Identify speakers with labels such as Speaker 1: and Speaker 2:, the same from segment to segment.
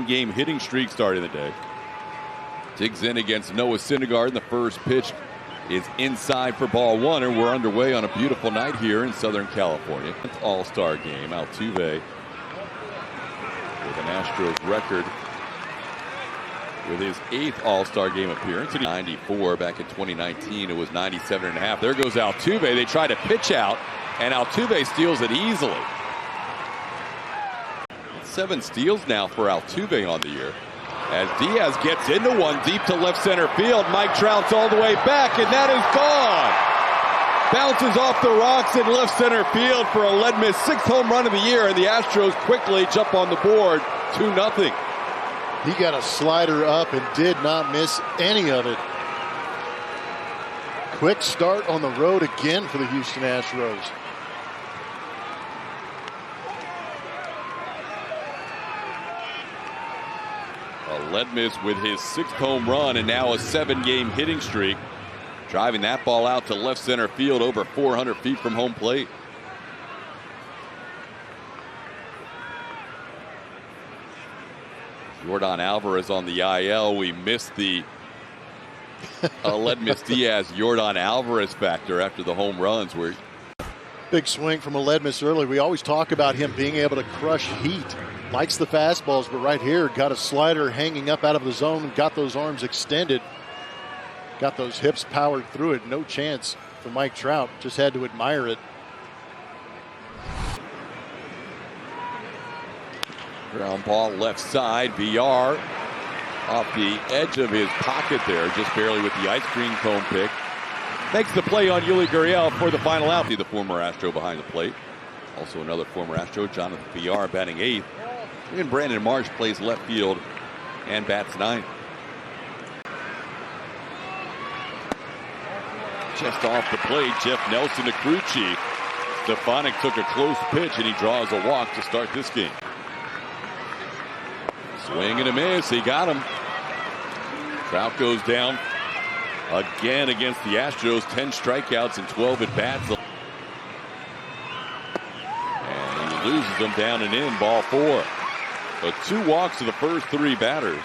Speaker 1: Game hitting streak starting the day. Digs in against Noah Syndergaard. The first pitch is inside for ball one, and we're underway on a beautiful night here in Southern California. All-Star game. Altuve with an Astros record with his 8th All-Star game appearance. 94 back in 2019. It was 97.5. There goes Altuve. They try to pitch out, and Altuve steals it easily. 7 steals now for Altuve on the year. As Diaz gets into one deep to left center field, Mike Trout's all the way back, and that is gone. Bounces off the rocks in left center field for a lead miss. 6th home run of the year, and the Astros quickly jump on the board 2-0.
Speaker 2: He got a slider up and did not miss any of it. Quick start on the road again for the Houston Astros.
Speaker 1: A lead miss with his 6th home run and now a 7-game hitting streak. Driving that ball out to left center field over 400 feet from home plate. Yordan Alvarez on the IL. We missed the Aledmys Diaz Yordan Alvarez factor after the home runs.
Speaker 2: Big swing from Aledmys early. We always talk about him being able to crush heat. Likes the fastballs, but right here got a slider hanging up out of the zone, got those arms extended, got those hips powered through it. No chance for Mike Trout. Just had to admire it.
Speaker 1: Ground ball left side. VR off the edge of his pocket there, just barely with the ice cream cone pick. Makes the play on Yuli Gurriel for the final out. The former Astro behind the plate. Also another former Astro, Jonathan VR, batting 8th. And Brandon Marsh plays left field and bats 9th. Just off the plate, Jeff Nelson to crew chief. Stefanik took a close pitch and he draws a walk to start this game. Swing and a miss. He got him. Trout goes down again against the Astros. 10 strikeouts and 12 at bats. And he loses them down and in. Ball 4. But 2 walks to the first 3 batters.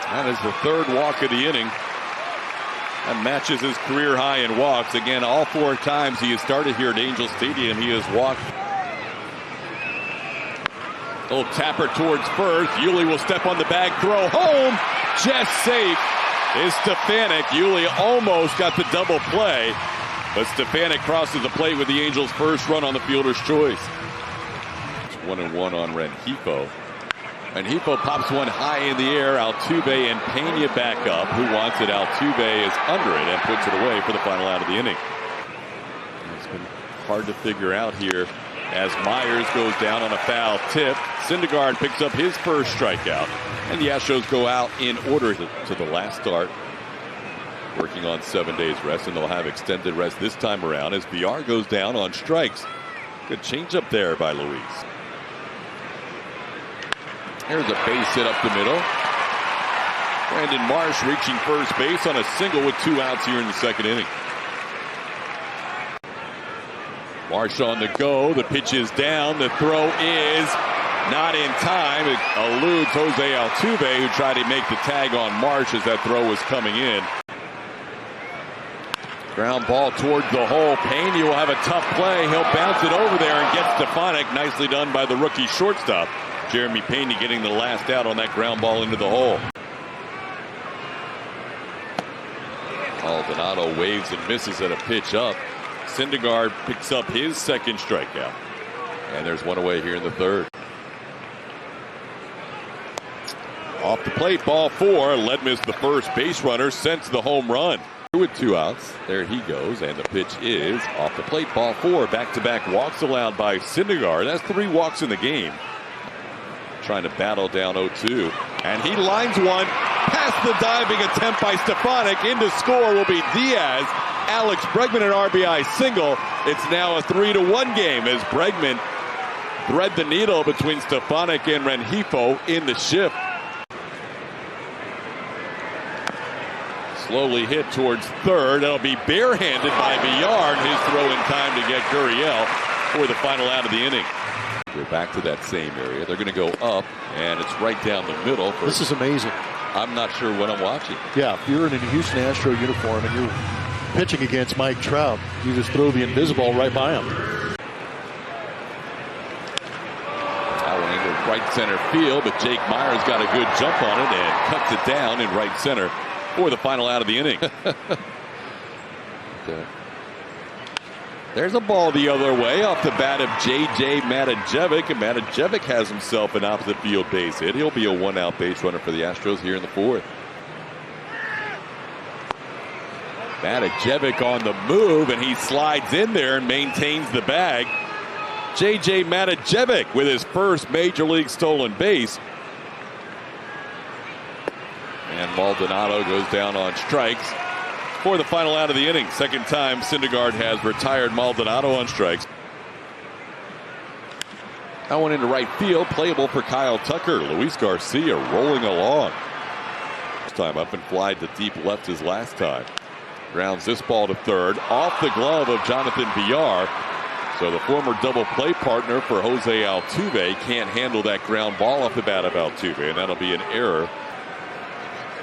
Speaker 1: That is the 3rd walk of the inning. That matches his career high in walks. Again, all 4 times he has started here at Angels Stadium, he has walked. Little tapper towards first. Yuli will step on the bag, throw home. Just safe is Stefanik. Yuli almost got the double play, but Stefanik crosses the plate with the Angels' first run on the fielder's choice. It's 1-1 on Rengifo. Rengifo pops one high in the air. Altuve and Pena back up. Who wants it? Altuve is under it and puts it away for the final out of the inning. It's been hard to figure out here as Myers goes down on a foul tip. Syndergaard picks up his first strikeout, and the Astros go out in order to the last start, working on 7 days rest, and they'll have extended rest this time around as VR goes down on strikes. Good changeup there by Luis. There's a base hit up the middle. Brandon Marsh reaching first base on a single with 2 outs here in the 2nd inning. Marsh on the go. The pitch is down. The throw is not in time. It eludes Jose Altuve, who tried to make the tag on Marsh as that throw was coming in. Ground ball towards the hole. Pena will have a tough play. He'll bounce it over there and get Stefanik. Nicely done by the rookie shortstop. Jeremy Pena getting the last out on that ground ball into the hole. Maldonado waves and misses at a pitch up. Syndergaard picks up his 2nd strikeout. And there's one away here in the 3rd. Off the plate, ball 4. Aledmys, the first base runner, since the home run. With 2 outs, there he goes, and the pitch is off the plate, ball 4. Back-to-back walks allowed by Syndergaard. That's 3 walks in the game. Trying to battle down 0-2. And he lines one past the diving attempt by Stefanik. Into score will be Diaz. Alex Bregman an RBI single. It's now a 3-1 game as Bregman thread the needle between Stefanik and Rengifo in the shift. Slowly hit towards 3rd. That'll be barehanded by Villar. His throw in time to get Gurriel for the final out of the inning. Go back to that same area. They're going to go up, and it's right down the middle.
Speaker 2: This is amazing.
Speaker 1: I'm not sure what I'm watching.
Speaker 2: Yeah, if you're in a Houston Astro uniform and you're pitching against Mike Trout, you just throw the invisible right by him.
Speaker 1: That one into right center field, but Jake Myers got a good jump on it and cuts it down in right center for the final out of the inning. There's a ball the other way off the bat of J.J. Matajevic, and Matajevic has himself an opposite field base hit. He'll be a one-out base runner for the Astros here in the fourth. Matajevic on the move, and he slides in there and maintains the bag. J.J. Matajevic with his first major league stolen base. And Maldonado goes down on strikes for the final out of the inning. Second time Syndergaard has retired Maldonado on strikes. That one into right field, playable for Kyle Tucker. Luis Garcia rolling along. This time up and fly to deep left his last time. Grounds this ball to third, off the glove of Jonathan Villar. So the former double play partner for Jose Altuve can't handle that ground ball off the bat of Altuve, and that'll be an error.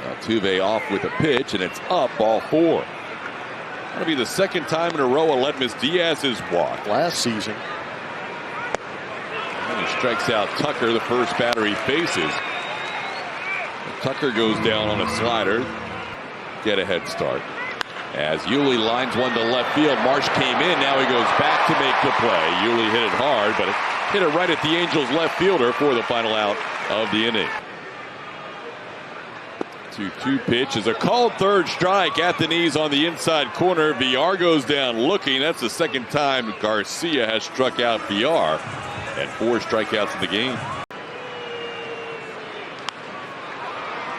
Speaker 1: Altuve off with a pitch, and it's up, ball four. That'll be the second time in a row Aledmys Diaz has walked.
Speaker 2: Last season.
Speaker 1: And he strikes out Tucker, the first batter he faces. Tucker goes down on a slider. Get a head start. As Yuli lines one to left field, Marsh came in. Now he goes back to make the play. Yuli hit it hard, but it hit it right at the Angels left fielder for the final out of the inning. 2-2 pitch is a called third strike at the knees on the inside corner. Villar goes down looking. That's the second time Garcia has struck out Villar, and 4 strikeouts in the game.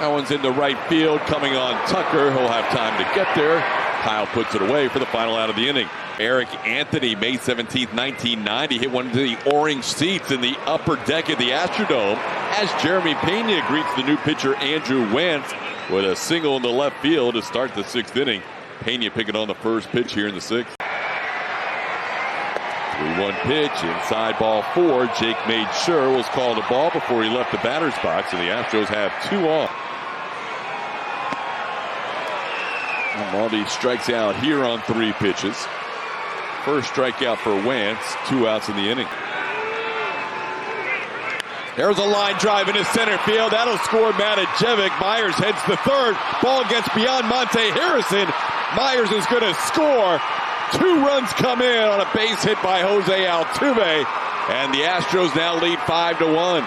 Speaker 1: That one's into right field, coming on Tucker. He'll have time to get there. Kyle puts it away for the final out of the inning. Eric Anthony, May 17th, 1990, hit one to the orange seats in the upper deck of the Astrodome as Jeremy Pena greets the new pitcher Andrew Wentz with a single in the left field to start the 6th inning. Pena picking on the first pitch here in the 6th. 3-1 pitch, inside ball 4. Jake made sure was called a ball before he left the batter's box, and the Astros have 2 on. Maldi strikes out here on 3 pitches. First strikeout for Wentz, 2 outs in the inning. There's a line drive into center field. That'll score Matajevic. Myers heads to third. Ball gets beyond Monte Harrison. Myers is going to score. 2 runs come in on a base hit by Jose Altuve. And the Astros now lead 5-1.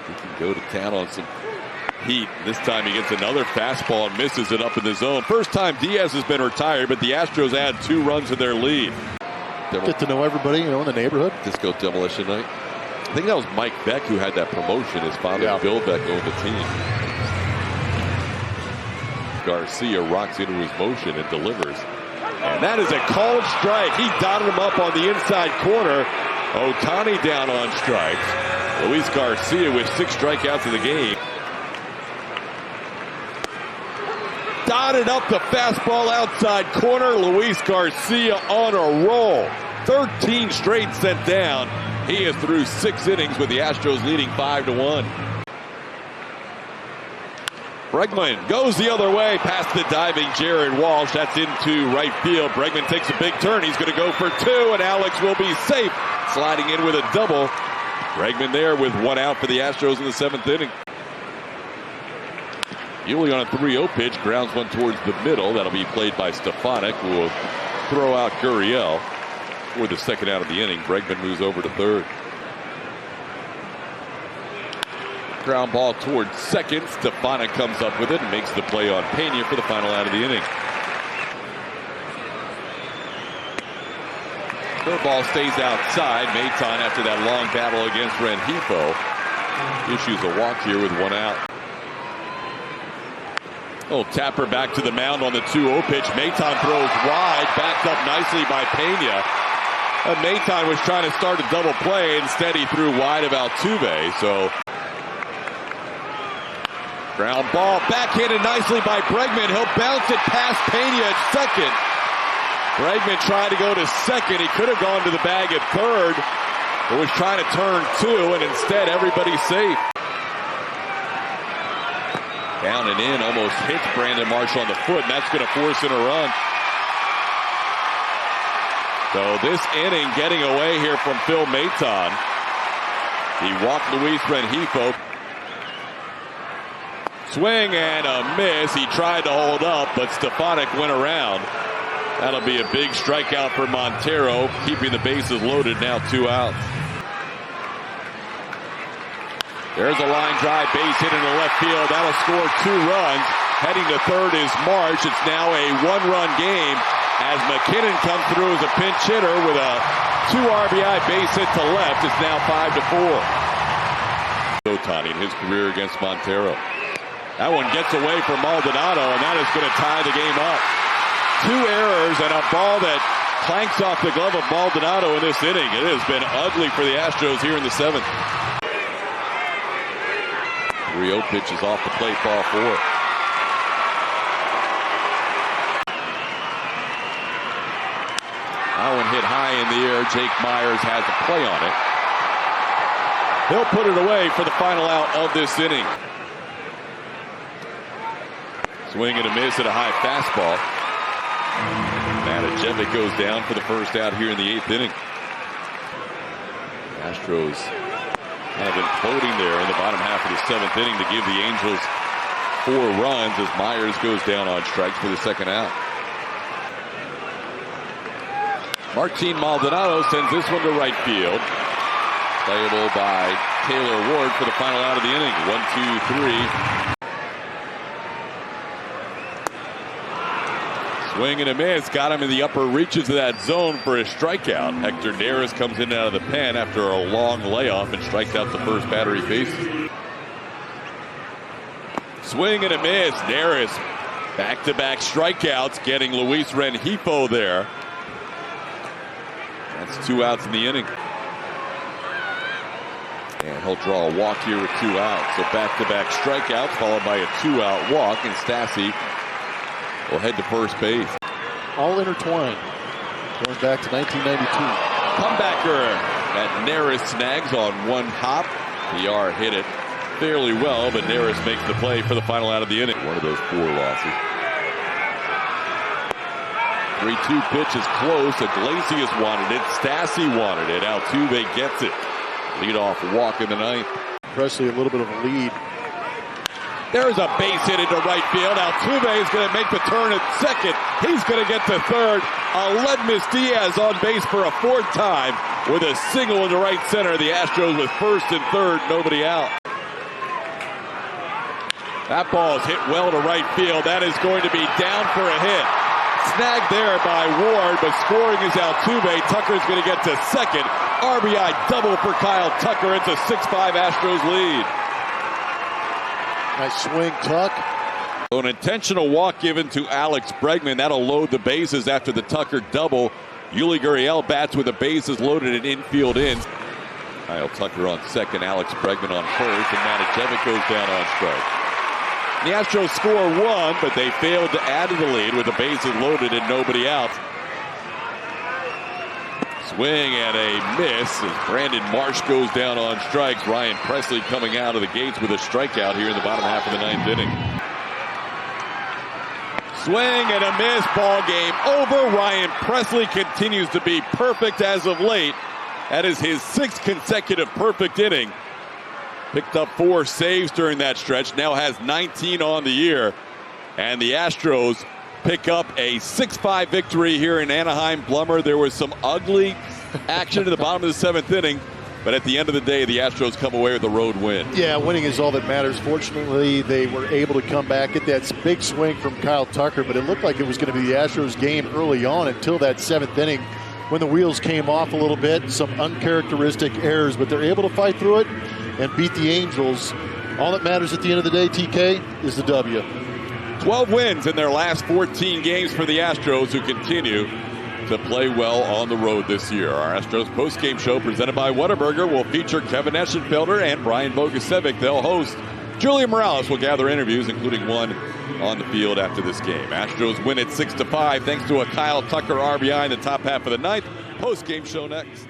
Speaker 1: He can go to town on some heat. This time he gets another fastball and misses it up in the zone. First time Diaz has been retired, but the Astros add 2 runs to their lead.
Speaker 2: Get to know everybody, in the neighborhood.
Speaker 1: Disco demolition night. I think that was Mike Beck who had that promotion. His father, Bill Beck, owned the team. Garcia rocks into his motion and delivers. And that is a called strike. He dotted him up on the inside corner. Ohtani down on strikes. Luis Garcia with 6 strikeouts in the game. Dotted up the fastball outside corner. Luis Garcia on a roll. 13 straight sent down. He is through 6 innings with the Astros leading 5-1. Bregman goes the other way past the diving Jared Walsh. That's into right field. Bregman takes a big turn. He's going to go for 2, and Alex will be safe, sliding in with a double. Bregman there with 1 out for the Astros in the 7th inning. Yuli on a 3-0 pitch, grounds one towards the middle. That'll be played by Stefanik, who will throw out Gurriel for the 2nd out of the inning. Bregman moves over to 3rd. Ground ball towards 2nd. Stefanik comes up with it and makes the play on Pena for the final out of the inning. Curveball stays outside. Maton, after that long battle against Rengifo, issues a walk here with 1 out. Tapper back to the mound on the 2-0 pitch. Maton throws wide, backed up nicely by Pena. Maton was trying to start a double play. Instead, he threw wide of Altuve. So, ground ball, backhanded nicely by Bregman. He'll bounce it past Pena at 2nd. Bregman tried to go to 2nd. He could have gone to the bag at 3rd. who was trying to turn two, and instead everybody's safe. Down and in, almost hits Brandon Marshall on the foot, and that's going to force in a run. So this inning getting away here from Phil Maton. He walked Luis Rengifo. Swing and a miss. He tried to hold up, but Stefanik went around. That'll be a big strikeout for Montero, keeping the bases loaded, now 2 outs. There's a line drive, base hit into left field. That'll score 2 runs. Heading to third is Marsh. It's now a 1-run game as McKinnon comes through as a pinch hitter with a 2 RBI base hit to left. It's now 5-4. Ohtani in his career against Montero. That one gets away from Maldonado, and that is going to tie the game up. 2 errors and a ball that clanks off the glove of Maldonado in this inning. It has been ugly for the Astros here in the 7th. 3-0 pitches off the plate, ball 4. That one hit high in the air. Jake Myers has a play on it. He'll put it away for the final out of this inning. Swing and a miss at a high fastball. Matajevic goes down for the first out here in the 8th inning. Astros kind of imploding there in the bottom half of the 7th inning to give the Angels 4 runs as Myers goes down on strikes for the second out. Martin Maldonado sends this one to right field. Playable by Taylor Ward for the final out of the inning. 1-2-3. Swing and a miss, got him in the upper reaches of that zone for a strikeout. Hector Neris comes in and out of the pen after a long layoff and strikes out the first batter he faces. Swing and a miss, Neris back-to-back strikeouts, getting Luis Rengifo there. That's 2 outs in the inning. And he'll draw a walk here with 2 outs. So back-to-back strikeouts followed by a 2-out walk, and Stassi will head to first base.
Speaker 2: All intertwined, going back to 1992.
Speaker 1: Comebacker that Neris snags on one hop. PR hit it fairly well, but Neris makes the play for the final out of the inning. One of those 4 losses. 3-2 pitch is close. Iglesias wanted it. Stassi wanted it. Altuve gets it. Leadoff walk in the 9th.
Speaker 2: Presley a little bit of a lead.
Speaker 1: There's a base hit into right field. Altuve is going to make the turn at second. He's going to get to third. Aledmus Diaz on base for a 4th time with a single into right center. The Astros with first and third, nobody out. That ball is hit well to right field. That is going to be down for a hit. Snagged there by Ward, but scoring is Altuve. Tucker's going to get to second. RBI double for Kyle Tucker. It's a 6-5 Astros lead.
Speaker 2: Nice swing, Tuck.
Speaker 1: An intentional walk given to Alex Bregman. That'll load the bases after the Tucker double. Yuli Gurriel bats with the bases loaded and infield in. Kyle Tucker on second, Alex Bregman on first, and Matajevic goes down on strike. The Astros score 1, but they failed to add to the lead with the bases loaded and nobody out. Swing and a miss as Brandon Marsh goes down on strikes. Ryan Presley coming out of the gates with a strikeout here in the bottom half of the 9th inning. Swing and a miss, ball game over. Ryan Presley continues to be perfect as of late. That is his 6th consecutive perfect inning. Picked up 4 saves during that stretch, now has 19 on the year. And the Astros pick up a 6-5 victory here in Anaheim. Blummer, there was some ugly action at the bottom of the 7th inning, but at the end of the day, the Astros come away with a road win.
Speaker 2: Yeah, winning is all that matters. Fortunately, they were able to come back, get that big swing from Kyle Tucker, but it looked like it was going to be the Astros game early on until that 7th inning when the wheels came off a little bit, some uncharacteristic errors, but they're able to fight through it and beat the Angels. All that matters at the end of the day, TK, is the W.
Speaker 1: 12 wins in their last 14 games for the Astros, who continue to play well on the road this year. Our Astros postgame show presented by Whataburger will feature Kevin Eschenfelder and Brian Bogusevic. They'll host. Julia Morales will gather interviews, including one on the field after this game. Astros win at 6-5 thanks to a Kyle Tucker RBI in the top half of the 9th. Postgame show next.